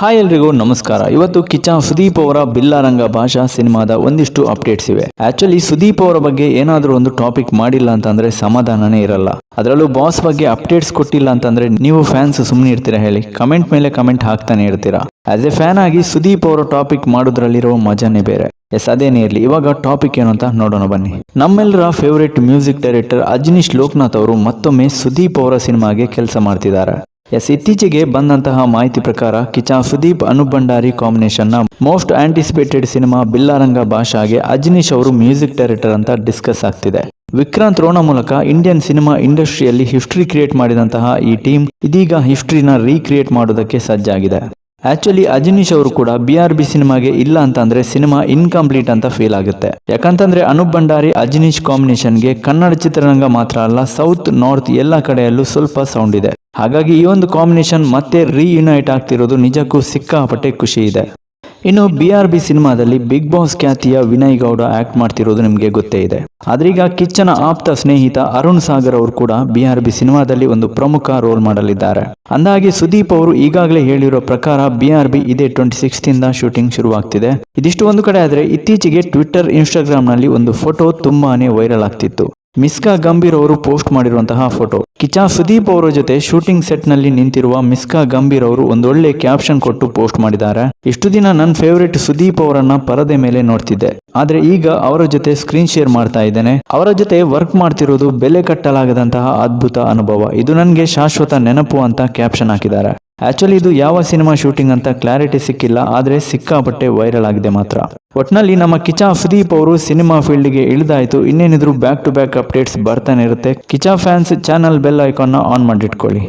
Hi ಎಲ್ರಿಗೂ ನಮಸ್ಕಾರ. ಇವತ್ತು ಕಿಚ್ಚ ಸುದೀಪ್ ಅವರ ಬಿಲ್ಲಾರಂಗ ಭಾಷಾ ಸಿನಿಮಾದ ಒಂದಿಷ್ಟು ಅಪ್ಡೇಟ್ಸ್ ಇವೆ. ಆಕ್ಚುಲಿ ಸುದೀಪ್ ಅವರ ಬಗ್ಗೆ ಏನಾದರೂ ಒಂದು ಟಾಪಿಕ್ ಮಾಡಿಲ್ಲ ಅಂತಂದ್ರೆ ಸಮಾಧಾನನೇ ಇರಲ್ಲ. ಅದರಲ್ಲೂ ಬಾಸ್ ಬಗ್ಗೆ ಅಪ್ಡೇಟ್ಸ್ ಕೊಟ್ಟಿಲ್ಲ ಅಂತಂದ್ರೆ ನೀವು ಫ್ಯಾನ್ಸ್ ಸುಮ್ಮನೆ ಇರ್ತೀರಾ ಹೇಳಿ? ಕಮೆಂಟ್ ಮೇಲೆ ಕಮೆಂಟ್ ಹಾಕ್ತಾನೆ ಇರ್ತೀರಾ. ಆಸ್ ಎ ಫ್ಯಾನ್ ಆಗಿ ಸುದೀಪ್ ಅವರ ಟಾಪಿಕ್ ಮಾಡೋದ್ರಲ್ಲಿರೋ ಮಜಾನೇ ಬೇರೆ. ಎಸ್, ಅದೇನೇ ಇರಲಿ, ಇವಾಗ ಟಾಪಿಕ್ ಏನು ಅಂತ ನೋಡೋಣ ಬನ್ನಿ. ನಮ್ಮೆಲ್ಲರ favourite music director Ajaneesh Loknath ಅವರು ಮತ್ತೊಮ್ಮೆ ಸುದೀಪ್ ಅವರ ಸಿನಿಮಾಗೆ ಕೆಲಸ ಮಾಡ್ತಿದ್ದಾರೆ. ಎಸ್, ಇತ್ತೀಚೆಗೆ ಬಂದಂತಹ ಮಾಹಿತಿ ಪ್ರಕಾರ ಕಿಚ್ಚ ಸುದೀಪ್ ಅನೂಪ್ ಭಂಡಾರಿ ಕಾಂಬಿನೇಷನ್ ನ ಮೋಸ್ಟ್ ಆಂಟಿಸಿಪೇಟೆಡ್ ಸಿನಿಮಾ ಬಿಲ್ಲಾರಂಗ ಭಾಷಾಗೆ ಅಜನೀಶ್ ಅವರು ಮ್ಯೂಸಿಕ್ ಡೈರೆಕ್ಟರ್ ಅಂತ ಡಿಸ್ಕಸ್ ಆಗ್ತಿದೆ. ವಿಕ್ರಾಂತ್ ರೋಣ ಮೂಲಕ ಇಂಡಿಯನ್ ಸಿನಿಮಾ ಇಂಡಸ್ಟ್ರಿಯಲ್ಲಿ ಹಿಸ್ಟ್ರಿ ಕ್ರಿಯೇಟ್ ಮಾಡಿದಂತಹ ಈ ಟೀಮ್ ಇದೀಗ ಹಿಸ್ಟ್ರಿನ ರೀಕ್ರಿಯೇಟ್ ಮಾಡೋದಕ್ಕೆ ಸಜ್ಜಾಗಿದೆ. ಆಕ್ಚುಲಿ ಅಜನೀಶ್ ಅವರು ಕೂಡ BRB ಸಿನಿಮಾಗೆ ಇಲ್ಲ ಅಂತಂದ್ರೆ ಸಿನಿಮಾ ಇನ್ಕಂಪ್ಲೀಟ್ ಅಂತ ಫೀಲ್ ಆಗುತ್ತೆ. ಯಾಕಂತಂದ್ರೆ ಅನೂಪ್ ಭಂಡಾರಿ ಅಜನೀಶ್ ಕಾಂಬಿನೇಷನ್ಗೆ ಕನ್ನಡ ಚಿತ್ರರಂಗ ಮಾತ್ರ ಅಲ್ಲ, ಸೌತ್ ನಾರ್ತ್ ಎಲ್ಲ ಕಡೆಯಲ್ಲೂ ಸ್ವಲ್ಪ ಸೌಂಡ್ ಇದೆ. ಹಾಗಾಗಿ ಈ ಒಂದು ಕಾಂಬಿನೇಷನ್ ಮತ್ತೆ ರೀಯುನೈಟ್ ಆಗ್ತಿರೋದು ನಿಜಕ್ಕೂ ಸಿಕ್ಕಾಪಟ್ಟೆ ಖುಷಿ ಇದೆ. ಇನ್ನು BRB ಸಿನಿಮಾದಲ್ಲಿ ಬಿಗ್ ಬಾಸ್ ಖ್ಯಾತಿಯ ವಿನಯ್ ಗೌಡ ಆಕ್ಟ್ ಮಾಡ್ತಿರೋದು ನಿಮಗೆ ಗೊತ್ತೇ ಇದೆ. ಆದ್ರೀಗ ಕಿಚ್ಚನ ಆಪ್ತ ಸ್ನೇಹಿತ ಅರುಣ್ ಸಾಗರ್ ಅವರು ಕೂಡ BRB ಸಿನಿಮಾದಲ್ಲಿ ಒಂದು ಪ್ರಮುಖ ರೋಲ್ ಮಾಡಲಿದ್ದಾರೆ. ಅಂದಾಗೆ ಸುದೀಪ್ ಅವರು ಈಗಾಗಲೇ ಹೇಳಿರೋ ಪ್ರಕಾರ BRB ಇದೇ 26 ಇಂದ ಶೂಟಿಂಗ್ ಶುರುವಾಗ್ತಿದೆ. ಇದಿಷ್ಟು ಒಂದು ಕಡೆ ಆದ್ರೆ ಇತ್ತೀಚೆಗೆ ಟ್ವಿಟರ್, ಇನ್ಸ್ಟಾಗ್ರಾಮ್ ನಲ್ಲಿ ಒಂದು ಫೋಟೋ ತುಂಬಾನೇ ವೈರಲ್ ಆಗ್ತಿತ್ತು. ಮಿಸ್ಕಾ ಗಂಭೀರ್ ಅವರು ಪೋಸ್ಟ್ ಮಾಡಿರುವಂತಹ ಫೋಟೋ. ಕಿಚ್ಚ ಸುದೀಪ್ ಅವರ ಜೊತೆ ಶೂಟಿಂಗ್ ಸೆಟ್ ನಲ್ಲಿ ನಿಂತಿರುವ ಮಿಸ್ಕಾ ಗಂಭೀರ್ ಅವರು ಒಂದೊಳ್ಳೆ ಕ್ಯಾಪ್ಷನ್ ಕೊಟ್ಟು ಪೋಸ್ಟ್ ಮಾಡಿದ್ದಾರೆ. ಇಷ್ಟು ದಿನ ನನ್ನ ಫೇವರೇಟ್ ಸುದೀಪ್ ಅವರನ್ನ ಪರದೆ ಮೇಲೆ ನೋಡ್ತಿದ್ದೆ, ಆದ್ರೆ ಈಗ ಅವರ ಜೊತೆ ಸ್ಕ್ರೀನ್ ಶೇರ್ ಮಾಡ್ತಾ ಇದ್ದೇನೆ. ಅವರ ಜೊತೆ ವರ್ಕ್ ಮಾಡ್ತಿರೋದು ಬೆಲೆ ಕಟ್ಟಲಾಗದಂತಹ ಅದ್ಭುತ ಅನುಭವ. ಇದು ನನಗೆ ಶಾಶ್ವತ ನೆನಪು ಅಂತ ಕ್ಯಾಪ್ಷನ್ ಹಾಕಿದ್ದಾರೆ. ಆಕ್ಚುಲಿ ಇದು ಯಾವ ಸಿನಿಮಾ ಶೂಟಿಂಗ್ ಅಂತ ಕ್ಲಾರಿಟಿ ಸಿಕ್ಕಿಲ್ಲ, ಆದ್ರೆ ಸಿಕ್ಕಾಪಟ್ಟೆ ವೈರಲ್ ಆಗಿದೆ ಮಾತ್ರ. ಒಟ್ನಲ್ಲಿ ನಮ್ಮ ಕಿಚ್ಚ ಸುದೀಪ್ ಅವರು ಸಿನಿಮಾ ಫೀಲ್ಡ್ಗೆ ಇಳಿದಾಯ್ತು. ಇನ್ನೇನಿದ್ರು ಬ್ಯಾಕ್ ಟು ಬ್ಯಾಕ್ ಅಪ್ಡೇಟ್ಸ್ ಬರ್ತಾನೆ ಇರುತ್ತೆ. ಕಿಚ್ಚ ಫ್ಯಾನ್ಸ್ ಚಾನಲ್ ಬೆಲ್ ಐಕಾನ್ನ ಆನ್ ಮಾಡಿಟ್ಕೊಳ್ಳಿ.